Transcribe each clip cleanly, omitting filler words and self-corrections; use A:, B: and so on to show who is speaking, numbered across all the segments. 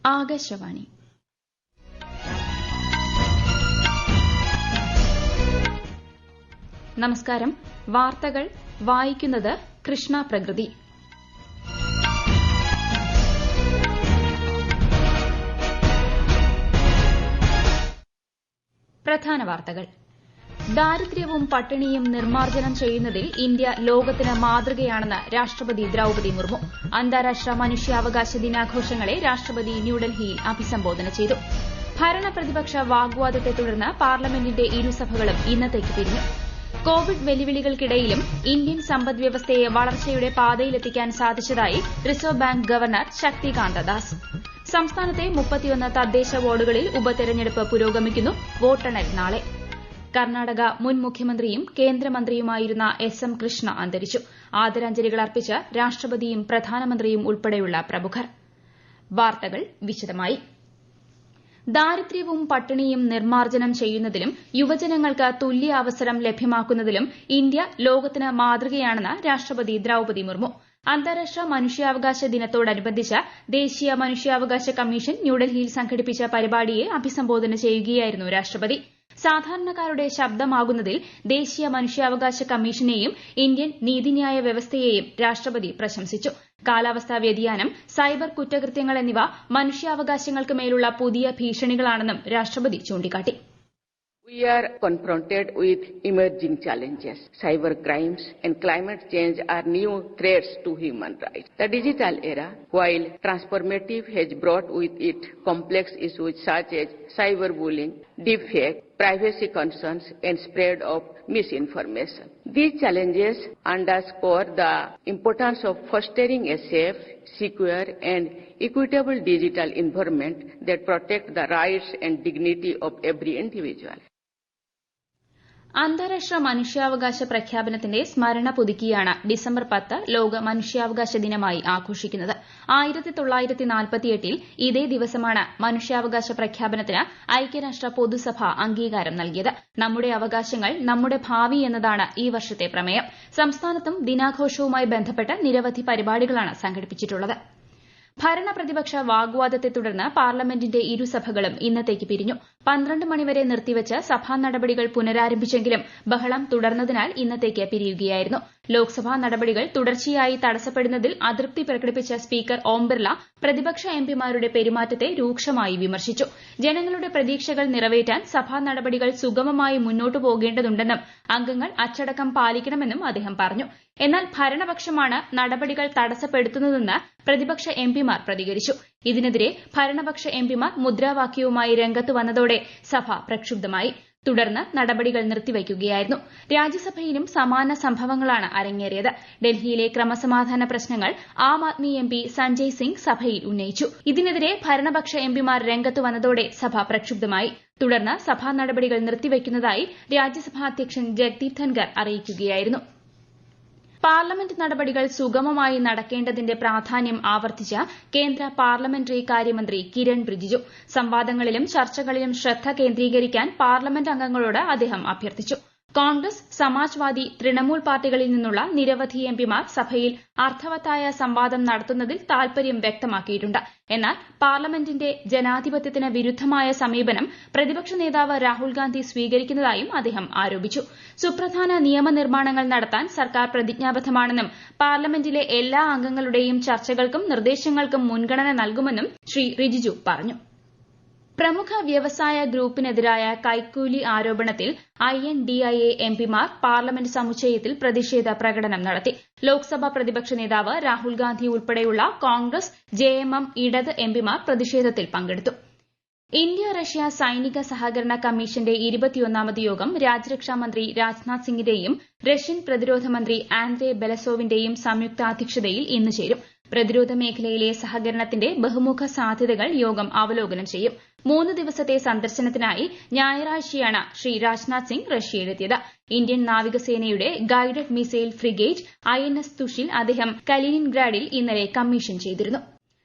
A: ആകാശവാണി. നമസ്കാരം. വാർത്തകൾ വായിക്കുന്നത് കൃഷ്ണ പ്രകൃതി. പ്രധാന വാർത്തകൾ. ദാരിദ്ര്യവും പട്ടിണിയും നിർമ്മാർജ്ജനം ചെയ്യുന്നതിൽ ഇന്ത്യ ലോകത്തിന് മാതൃകയാണെന്ന് രാഷ്ട്രപതി ദ്രൌപദി മുർമു. അന്താരാഷ്ട്ര മനുഷ്യാവകാശ ദിനാഘോഷങ്ങളെ രാഷ്ട്രപതി ന്യൂഡൽഹിയിൽ അഭിസംബോധന ചെയ്തു. ഭരണ പ്രതിപക്ഷ വാഗ്വാദത്തെ തുടർന്ന് പാർലമെന്റിന്റെ ഇരുസഭകളും ഇന്നത്തേക്ക് പിരിഞ്ഞു. കോവിഡ് വെല്ലുവിളികൾക്കിടയിലും ഇന്ത്യൻ സമ്പദ്വ്യവസ്ഥയെ വളർച്ചയുടെ പാതയിലെത്തിക്കാൻ സാധിച്ചതായി reserve bank governor Shaktikanta Das. സംസ്ഥാനത്തെ 31 തദ്ദേശ വാർഡുകളിൽ ഉപതെരഞ്ഞെടുപ്പ് പുരോഗമിക്കുന്നു. വോട്ടെണ്ണൽ നാളെ. കർണാടക മുൻ മുഖ്യമന്ത്രിയും കേന്ദ്രമന്ത്രിയുമായിരുന്ന എസ് എം കൃഷ്ണ അന്തരിച്ചു. ആദരാഞ്ജലികൾ അർപ്പിച്ച് രാഷ്ട്രപതിയും പ്രധാനമന്ത്രിയും ഉൾപ്പെടെയുള്ള പ്രമുഖർ. വാർത്തകൾ വിശദമായി. ദാരിദ്ര്യവും പട്ടിണിയും നിർമ്മാർജ്ജനം ചെയ്യുന്നതിലും യുവജനങ്ങൾക്ക് തുല്യ അവസരം ലഭ്യമാക്കുന്നതിലും ഇന്ത്യ ലോകത്തിന് മാതൃകയാണെന്ന് രാഷ്ട്രപതി ദ്രൌപദി മുർമു. അന്താരാഷ്ട്ര മനുഷ്യാവകാശ ദിനത്തോടനുബന്ധിച്ച് ദേശീയ മനുഷ്യാവകാശ കമ്മീഷൻ ന്യൂഡൽഹിയിൽ സംഘടിപ്പിച്ച പരിപാടിയെ അഭിസംബോധന ചെയ്യുകയായിരുന്നു രാഷ്ട്രപതി. സാധാരണക്കാരുടെ ശബ്ദമാകുന്നതിൽ ദേശീയ മനുഷ്യാവകാശ കമ്മീഷനെയും ഇന്ത്യൻ നീതിന്യായ വ്യവസ്ഥയെയും രാഷ്ട്രപതി പ്രശംസിച്ചു. കാലാവസ്ഥാ വ്യതിയാനം, സൈബർ കുറ്റകൃത്യങ്ങൾ എന്നിവ മനുഷ്യാവകാശങ്ങൾക്ക് മേലുള്ള പുതിയ ഭീഷണികളാണെന്നും രാഷ്ട്രപതി ചൂണ്ടിക്കാട്ടി.
B: We are confronted with emerging challenges. Cyber crimes and climate change are new threats to human rights. The digital era, while transformative, has brought with it complex issues such as cyberbullying, deepfake, privacy concerns, and spread of misinformation. These challenges underscore the importance of fostering a safe, secure, and equitable digital environment that protects the rights and dignity of every individual.
A: അന്താരാഷ്ട്ര മനുഷ്യാവകാശ പ്രഖ്യാപനത്തിന്റെ സ്മരണ പുതുക്കിയാണ് December 10 ലോക മനുഷ്യാവകാശ ദിനമായി ആഘോഷിക്കുന്നത്. 1948 ഇതേ ദിവസമാണ് മനുഷ്യാവകാശ പ്രഖ്യാപനത്തിന് ഐക്യരാഷ്ട്ര പൊതുസഭ അംഗീകാരം നൽകിയത്. നമ്മുടെ അവകാശങ്ങൾ, നമ്മുടെ ഭാവി എന്നതാണ് ഈ വർഷത്തെ പ്രമേയം. സംസ്ഥാനത്തും ദിനാഘോഷവുമായി ബന്ധപ്പെട്ട് നിരവധി പരിപാടികളാണ് സംഘടിപ്പിച്ചിട്ടുള്ളത്. ഭരണ പ്രതിപക്ഷ വാഗ്വാദത്തെ തുടർന്ന് പാർലമെന്റിന്റെ ഇരുസഭകളും ഇന്നത്തേക്ക് പിരിഞ്ഞു. 12 മണിവരെ നിർത്തിവച്ച് സഭാ നടപടികൾ പുനരാരംഭിച്ചെങ്കിലും ബഹളം തുടർന്നതിനാൽ ഇന്നത്തേക്ക് പിരിയുകയായിരുന്നു. ലോക്സഭാ നടപടികൾ തുടർച്ചയായി തടസ്സപ്പെടുന്നതിൽ അതൃപ്തി പ്രകടിപ്പിച്ച സ്പീക്കർ ഓം ബിർള പ്രതിപക്ഷ എംപിമാരുടെ പെരുമാറ്റത്തെ രൂക്ഷമായി വിമർശിച്ചു. ജനങ്ങളുടെ പ്രതീക്ഷകൾ നിറവേറ്റാൻ സഭാ നടപടികൾ സുഗമമായി മുന്നോട്ടു പോകേണ്ടതുണ്ടെന്നും അംഗങ്ങൾ അച്ചടക്കം പാലിക്കണമെന്നും അദ്ദേഹം പറഞ്ഞു. എന്നാൽ ഭരണപക്ഷമാണ് നടപടികൾ തടസ്സപ്പെടുത്തുന്നതെന്ന് പ്രതിപക്ഷ എംപിമാർ പ്രതികരിച്ചു. ഇതിനെതിരെ ഭരണപക്ഷ എംപിമാർ മുദ്രാവാക്യവുമായി രംഗത്ത് വന്നതോടെ സഭ പ്രക്ഷുബ്ധമായി. തുടർന്ന് നടപടികൾ നിർത്തിവയ്ക്കുകയായിരുന്നു. രാജ്യസഭയിലും സമാന സംഭവങ്ങളാണ് അരങ്ങേറിയത്. ഡൽഹിയിലെ ക്രമസമാധാന പ്രശ്നങ്ങൾ ആം ആദ്മി എംപി സഞ്ജയ് സിംഗ് സഭയിൽ ഉന്നയിച്ചു. ഇതിനെതിരെ ഭരണപക്ഷ എംപിമാർ രംഗത്ത് വന്നതോടെ സഭ പ്രക്ഷുബ്ധമായി. തുടർന്ന് സഭാ നടപടികൾ നിർത്തിവയ്ക്കുന്നതായി രാജ്യസഭാ അധ്യക്ഷൻ ജഗ്ദീപ് ധൻഖർ അറിയിക്കുകയായിരുന്നു. പാർലമെന്റ് നടപടികൾ സുഗമമായി നടക്കേണ്ടതിന്റെ പ്രാധാന്യം ആവർത്തിച്ച കേന്ദ്ര പാർലമെന്ററി കാര്യമന്ത്രി കിരൺ റിജിജു സംവാദങ്ങളിലും ചർച്ചകളിലും ശ്രദ്ധ കേന്ദ്രീകരിക്കാൻ പാർലമെന്റ് അംഗങ്ങളോട് അദ്ദേഹം അഭ്യർത്ഥിച്ചു. കോൺഗ്രസ്, സമാജ്വാദി, തൃണമൂൽ പാർട്ടികളിൽ നിന്നുള്ള നിരവധി എംപിമാർ സഭയിൽ അർത്ഥവത്തായ സംവാദം നടത്തുന്നതിൽ താൽപര്യം വ്യക്തമാക്കിയിട്ടുണ്ട്. എന്നാൽ പാർലമെന്റിന്റെ ജനാധിപത്യത്തിന് വിരുദ്ധമായ സമീപനം പ്രതിപക്ഷ നേതാവ് രാഹുൽ ഗാന്ധി സ്വീകരിക്കുന്നതായും അദ്ദേഹം ആരോപിച്ചു. സുപ്രധാന നിയമനിർമ്മാണങ്ങൾ നടത്താൻ സർക്കാർ പ്രതിജ്ഞാബദ്ധമാണെന്നും പാർലമെന്റിലെ എല്ലാ അംഗങ്ങളുടെയും ചർച്ചകൾക്കും നിർദ്ദേശങ്ങൾക്കും മുൻഗണന നൽകുമെന്നും ശ്രീ റിജിജു പറഞ്ഞു. പ്രമുഖ വ്യവസായ ഗ്രൂപ്പിനെതിരായ കൈക്കൂലി ആരോപണത്തിൽ INDIA എംപിമാർ പാർലമെന്റ് സമുച്ചയത്തിൽ പ്രതിഷേധ പ്രകടനം നടത്തി. ലോക്സഭാ പ്രതിപക്ഷ നേതാവ് രാഹുൽ ഗാന്ധി ഉൾപ്പെടെയുള്ള കോൺഗ്രസ്, JMM, ഇടത് എംപിമാർ പ്രതിഷേധത്തിൽ പങ്കെടുത്തു. ഇന്ത്യ റഷ്യ സൈനിക സഹകരണ കമ്മീഷന്റെ 21ാമത് യോഗം രാജ്യരക്ഷാ മന്ത്രി രാജ്നാഥ് സിംഗിന്റെയും റഷ്യൻ പ്രതിരോധ മന്ത്രി ആൻഡ്രേ ബെലസോവിന്റെയും സംയുക്താധ്യക്ഷതയിൽ ഇന്ന് ചേരും. പ്രതിരോധ മേഖലയിലെ സഹകരണത്തിന്റെ ബഹുമുഖ സാധ്യതകൾ യോഗം അവലോകനം ചെയ്യും. 3 ദിവസത്തെ സന്ദർശനത്തിനായി ഞായറാഴ്ചയാണ് ശ്രീ രാജ്നാഥ് സിംഗ് റഷ്യയിലെത്തിയത്. ഇന്ത്യൻ നാവികസേനയുടെ guided missile frigate INS Tushil അദ്ദേഹം കലിനിൻഗ്രാഡിൽ ഇന്നലെ കമ്മീഷൻ ചെയ്തിരുന്നു.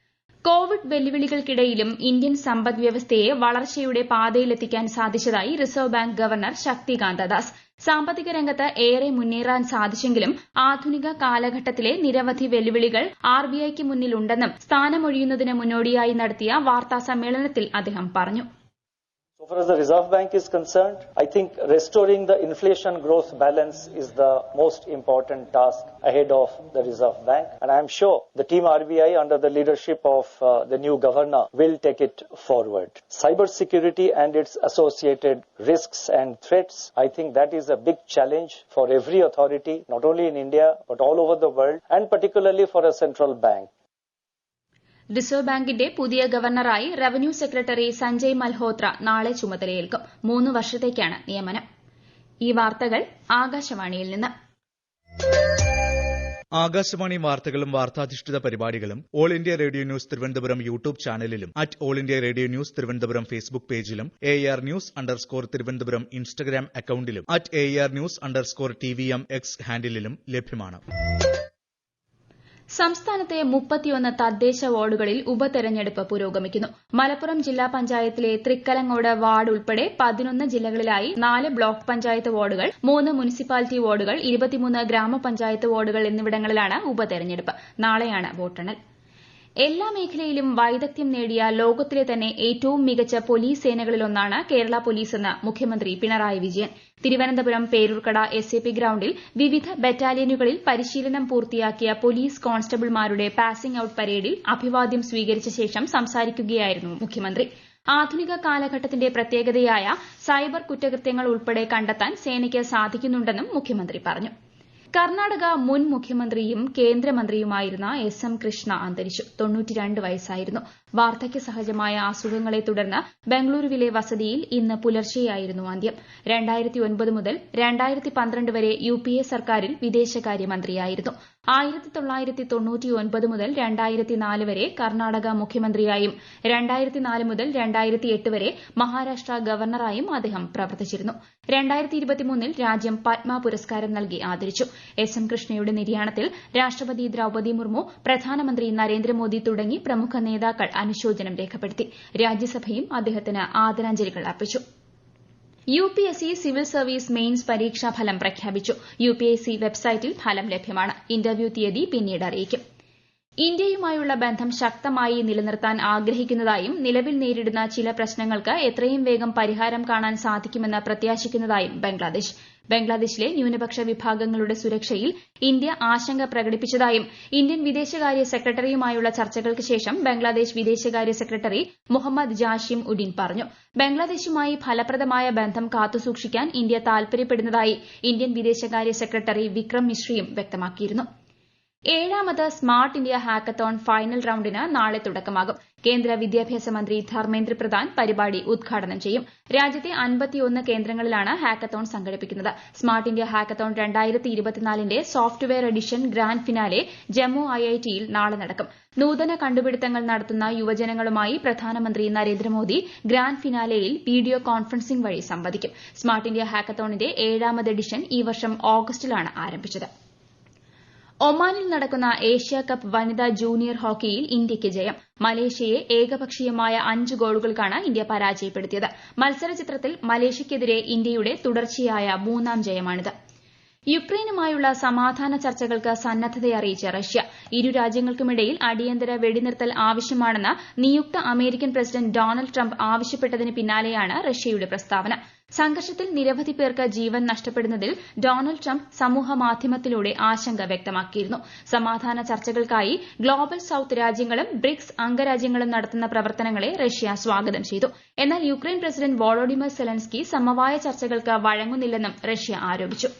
A: കോവിഡ് വെല്ലുവിളികൾക്കിടയിലും ഇന്ത്യൻ സമ്പദ്വ്യവസ്ഥയെ വളർച്ചയുടെ പാതയിലെത്തിക്കാൻ സാധിച്ചതായി reserve bank governor Shaktikanta Das. സാമ്പത്തിക രംഗത്ത് ഏറെ മുന്നേറാൻ സാധിച്ചെങ്കിലും ആധുനിക കാലഘട്ടത്തിലെ നിരവധി വെല്ലുവിളികൾ ആർബിഐക്ക് മുന്നിലുണ്ടെന്നും സ്ഥാനമൊഴിയുന്നതിന് മുന്നോടിയായി നടത്തിയ വാർത്താ സമ്മേളനത്തിൽ അദ്ദേഹം പറഞ്ഞു.
C: So far as the Reserve Bank is concerned, I think restoring the inflation growth balance is the most important task ahead of the Reserve Bank. And I am sure the team RBI under the leadership of the new governor will take it forward. Cybersecurity and its associated risks and threats, I think that is a big challenge for every authority, not only in India, but all over the world, and particularly for a central bank.
A: Reserve ബാങ്കിന്റെ പുതിയ ഗവർണറായി revenue secretary Sanjay Malhotra നാളെ ചുമതലയേൽക്കും. 3 വർഷത്തേക്കാണ് നിയമനം. ഈ വാർത്തകൾ ആകാശവാണിയിൽ നിന്ന്.
D: ആകാശവാണി വാർത്തകളും വാർത്താധിഷ്ഠിത പരിപാടികളും All India Radio News Thiruvananthapuram YouTube ചാനലിലും All India Radio News Thiruvananthapuram Facebook പേജിലും AR ന്യൂസ് _തിരുവനന്തപുരം ഇൻസ്റ്റഗ്രാം അക്കൌണ്ടിലും AR ന്യൂസ് _TVM X ഹാൻഡിലും ലഭ്യമാണ്.
A: സംസ്ഥാനത്തെ 31 തദ്ദേശ വാർഡുകളിൽ ഉപതെരഞ്ഞെടുപ്പ് പുരോഗമിക്കുന്നു. മലപ്പുറം ജില്ലാ പഞ്ചായത്തിലെ തൃക്കലങ്ങോട് വാർഡ് ഉൾപ്പെടെ 11 ജില്ലകളിലായി 4 ബ്ലോക്ക് പഞ്ചായത്ത് വാർഡുകൾ, 3 മുനിസിപ്പാലിറ്റി വാർഡുകൾ, 23 ഗ്രാമപഞ്ചായത്ത് വാർഡുകൾ എന്നിവിടങ്ങളിലാണ് ഉപതെരഞ്ഞെടുപ്പ്. നാളെയാണ് വോട്ടെണ്ണൽ. എല്ലാ മേഖലയിലും വൈദഗ്ധ്യം നേടിയ ലോകത്തിലെ തന്നെ ഏറ്റവും മികച്ച പോലീസ് സേനകളിലൊന്നാണ് കേരള പോലീസെന്ന് മുഖ്യമന്ത്രി പിണറായി വിജയൻ. തിരുവനന്തപുരം പേരൂർക്കട SAP ഗ്രൌണ്ടിൽ വിവിധ ബറ്റാലിയനുകളിൽ പരിശീലനം പൂർത്തിയാക്കിയ പോലീസ് കോൺസ്റ്റബിൾമാരുടെ പാസിംഗ് ഔട്ട് പരേഡിൽ അഭിവാദ്യം സ്വീകരിച്ച ശേഷം സംസാരിക്കുകയായിരുന്നു മുഖ്യമന്ത്രി. ആധുനിക കാലഘട്ടത്തിന്റെ പ്രത്യേകതയായ സൈബർ കുറ്റകൃത്യങ്ങൾ ഉൾപ്പെടെ കണ്ടെത്താൻ സേനയ്ക്ക് സാധിക്കുന്നുണ്ടെന്നും മുഖ്യമന്ത്രി പറഞ്ഞു. കർണാടക മുൻ മുഖ്യമന്ത്രിയും കേന്ദ്രമന്ത്രിയുമായിരുന്ന SM കൃഷ്ണ അന്തരിച്ചു. 92 വയസ്സായിരുന്നു. വാർദ്ധക്യ സഹജമായ അസുഖങ്ങളെ തുടർന്ന് ബംഗളൂരുവിലെ വസതിയിൽ ഇന്ന് പുലർച്ചെയായിരുന്നു അന്ത്യം. 2009 മുതൽ 2012 വരെ UPA സർക്കാരിൽ വിദേശകാര്യമന്ത്രിയായിരുന്നു. 1999 മുതൽ 2004 വരെ കർണാടക മുഖ്യമന്ത്രിയായും 2004 മുതൽ 2008 വരെ മഹാരാഷ്ട്ര ഗവർണറായും അദ്ദേഹം പ്രവർത്തിച്ചിരുന്നു. 2023 രാജ്യം പത്മ പുരസ്കാരം നൽകി ആദരിച്ചു. SM കൃഷ്ണയുടെ നിര്യാണത്തിൽ രാഷ്ട്രപതി ദ്രൌപദി മുർമു, പ്രധാനമന്ത്രി നരേന്ദ്രമോദി തുടങ്ങി പ്രമുഖ നേതാക്കൾ അനുശോചനം രേഖപ്പെടുത്തി. രാജ്യസഭയും അദ്ദേഹത്തിന് ആദരാഞ്ജലികൾ അർപ്പിച്ചു. UPSC സിവിൽ സർവീസ് മെയിൻസ് പരീക്ഷാ ഫലം പ്രഖ്യാപിച്ചു. UPSC വെബ്സൈറ്റിൽ ഫലം ലഭ്യമാണ്. ഇന്റർവ്യൂ തീയതി പിന്നീട് അറിയിക്കും. ഇന്ത്യയുമായുള്ള ബന്ധം ശക്തമായി നിലനിർത്താൻ ആഗ്രഹിക്കുന്നതായും നിലവിൽ നേരിടുന്ന ചില പ്രശ്നങ്ങൾക്ക് എത്രയും വേഗം പരിഹാരം കാണാൻ സാധിക്കുമെന്ന് പ്രത്യാശിക്കുന്നതായും ബംഗ്ലാദേശിലെ ന്യൂനപക്ഷ വിഭാഗങ്ങളുടെ സുരക്ഷയിൽ ഇന്ത്യ ആശങ്ക പ്രകടിപ്പിച്ചതായും ഇന്ത്യൻ വിദേശകാര്യ സെക്രട്ടറിയുമായുള്ള ചർച്ചകൾക്ക് ശേഷം ബംഗ്ലാദേശ് വിദേശകാര്യ സെക്രട്ടറി മുഹമ്മദ് ജാഷിം ഉഡിൻ പറഞ്ഞു. ബംഗ്ലാദേശുമായി ഫലപ്രദമായ ബന്ധം കാത്തുസൂക്ഷിക്കാൻ ഇന്ത്യ താൽപര്യപ്പെടുന്നതായി ഇന്ത്യൻ വിദേശകാര്യ സെക്രട്ടറി വിക്രം മിശ്രിയും വ്യക്തമാക്കിയിരുന്നു. 7ാമത് സ്മാർട്ട് ഇന്ത്യ ഹാക്കത്തോൺ ഫൈനൽ റൌണ്ടിന് നാളെ തുടക്കമാകും. കേന്ദ്ര വിദ്യാഭ്യാസ മന്ത്രി ധർമ്മേന്ദ്ര പ്രധാൻ പരിപാടി ഉദ്ഘാടനം ചെയ്യും. രാജ്യത്തെ 51 കേന്ദ്രങ്ങളിലാണ് ഹാക്കത്തോൺ സംഘടിപ്പിക്കുന്നത്. Smart India hackathon 2024ന്റെ software edition grand finale Jammu IITയിൽ നാളെ നടക്കും. നൂതന കണ്ടുപിടുത്തങ്ങൾ നടത്തുന്ന യുവജനങ്ങളുമായി പ്രധാനമന്ത്രി നരേന്ദ്രമോദി ഗ്രാൻഡ് ഫിനാലെയിൽ വീഡിയോ കോൺഫറൻസിംഗ് വഴി സംവദിക്കും. സ്മാർട്ട് ഇന്ത്യ ഹാക്കത്തോണിന്റെ 7ാമത് എഡിഷൻ ഈ വർഷം ഓഗസ്റ്റിലാണ് ആരംഭിച്ചത്. ഒമാനിൽ നടക്കുന്ന ഏഷ്യാ കപ്പ് വനിതാ ജൂനിയർ ഹോക്കിയിൽ ഇന്ത്യയ്ക്ക് ജയം. മലേഷ്യയെ ഏകപക്ഷീയമായ 5 ഗോളുകൾക്കാണ് ഇന്ത്യ പരാജയപ്പെടുത്തിയത്. മത്സരചിത്രത്തിൽ മലേഷ്യയ്ക്കെതിരെ ഇന്ത്യയുടെ തുടർച്ചയായ 3ാം ജയമാണിത്. യുക്രൈനുമായുള്ള സമാധാന ചർച്ചകൾക്ക് സന്നദ്ധതയറിയിച്ച റഷ്യ. ഇരു രാജ്യങ്ങൾക്കുമിടയിൽ അടിയന്തര വെടിനിർത്തൽ ആവശ്യമാണെന്ന് നിയുക്ത അമേരിക്കൻ പ്രസിഡന്റ് ഡൊണാൾഡ് ട്രംപ് ആവശ്യപ്പെട്ടതിന് പിന്നാലെയാണ് റഷ്യയുടെ പ്രസ്താവന. സംഘർഷത്തിൽ നിരവധി പേർക്ക് ജീവൻ നഷ്ടപ്പെടുന്നതിൽ ഡൊണാൾഡ് ട്രംപ് സമൂഹമാധ്യമത്തിലൂടെ ആശങ്ക വ്യക്തമാക്കിയിരുന്നു. സമാധാന ചർച്ചകൾക്കായി ഗ്ലോബൽ സൌത്ത് രാജ്യങ്ങളും ബ്രിക്സ് അംഗരാജ്യങ്ങളും നടത്തുന്ന പ്രവർത്തനങ്ങളെ റഷ്യ സ്വാഗതം ചെയ്തു. എന്നാൽ യുക്രൈൻ പ്രസിഡന്റ് വോളോഡിമർ സെലൻസ്കി സമവായ ചർച്ചകൾക്ക് വഴങ്ങുന്നില്ലെന്നും റഷ്യ ആരോപിച്ചു.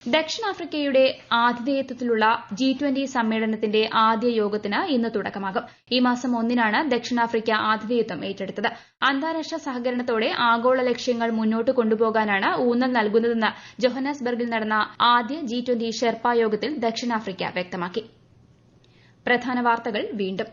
A: ദക്ഷിണാഫ്രിക്കയുടെ ആതിഥേയത്വത്തിലുള്ള G20 സമ്മേളനത്തിന്റെ ആദ്യ യോഗത്തിന് ഇന്ന് തുടക്കമാകും. ഈ മാസം 1-നാണ് ദക്ഷിണാഫ്രിക്ക ആതിഥേയത്വം ഏറ്റെടുത്തത്. അന്താരാഷ്ട്ര സഹകരണത്തോടെ ആഗോള ലക്ഷ്യങ്ങൾ മുന്നോട്ട് കൊണ്ടുപോകാനാണ് ഊന്നൽ നൽകുന്നതെന്ന് ജോഹന്നാസ്ബർഗിൽ നടന്ന ആദ്യ G20 ഷെർപ്പ യോഗത്തിൽ ദക്ഷിണാഫ്രിക്ക വ്യക്തമാക്കി. പ്രധാന വാർത്തകൾ വീണ്ടും.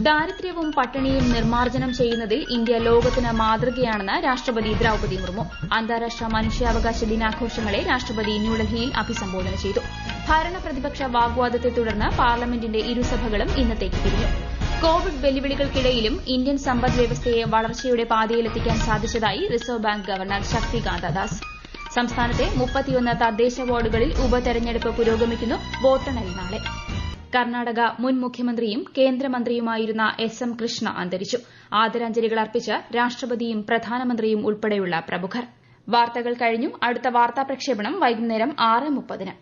A: ദാരിദ്ര്യവും പട്ടിണിയും നിർമ്മാർജ്ജനം ചെയ്യുന്നതിൽ ഇന്ത്യ ലോകത്തിന് മാതൃകയാണെന്ന് രാഷ്ട്രപതി ദ്രൌപദി മുർമു. അന്താരാഷ്ട്ര മനുഷ്യാവകാശ ദിനാഘോഷങ്ങളെ രാഷ്ട്രപതി ന്യൂഡൽഹിയിൽ അഭിസംബോധന ചെയ്തു. ഭരണ പ്രതിപക്ഷ വാഗ്വാദത്തെ തുടർന്ന് പാർലമെന്റിന്റെ ഇരുസഭകളും ഇന്നത്തേക്ക് പിരിഞ്ഞു. കോവിഡ് വെല്ലുവിളികൾക്കിടയിലും ഇന്ത്യൻ സമ്പദ് വ്യവസ്ഥയെ വളർച്ചയുടെ പാതയിലെത്തിക്കാൻ സാധിച്ചതായി reserve bank governor Shaktikanta Das. സംസ്ഥാനത്തെ 31 തദ്ദേശ വാർഡുകളിൽ ഉപതെരഞ്ഞെടുപ്പ് പുരോഗമിക്കുന്നു. വോട്ടെണ്ണൽ നാളെ. കർണാടക മുൻ മുഖ്യമന്ത്രിയും കേന്ദ്രമന്ത്രിയുമായിരുന്ന എസ്.എം. കൃഷ്ണ അന്തരിച്ചു. ആദരാഞ്ജലികൾ അർപ്പിച്ച് രാഷ്ട്രപതിയും പ്രധാനമന്ത്രിയും ഉൾപ്പെടെയുള്ള പ്രമുഖർ. വാർത്തകൾ കഴിഞ്ഞു. അടുത്ത വാർത്താ പ്രക്ഷേപണം വൈകുന്നേരം 6:30-ന്.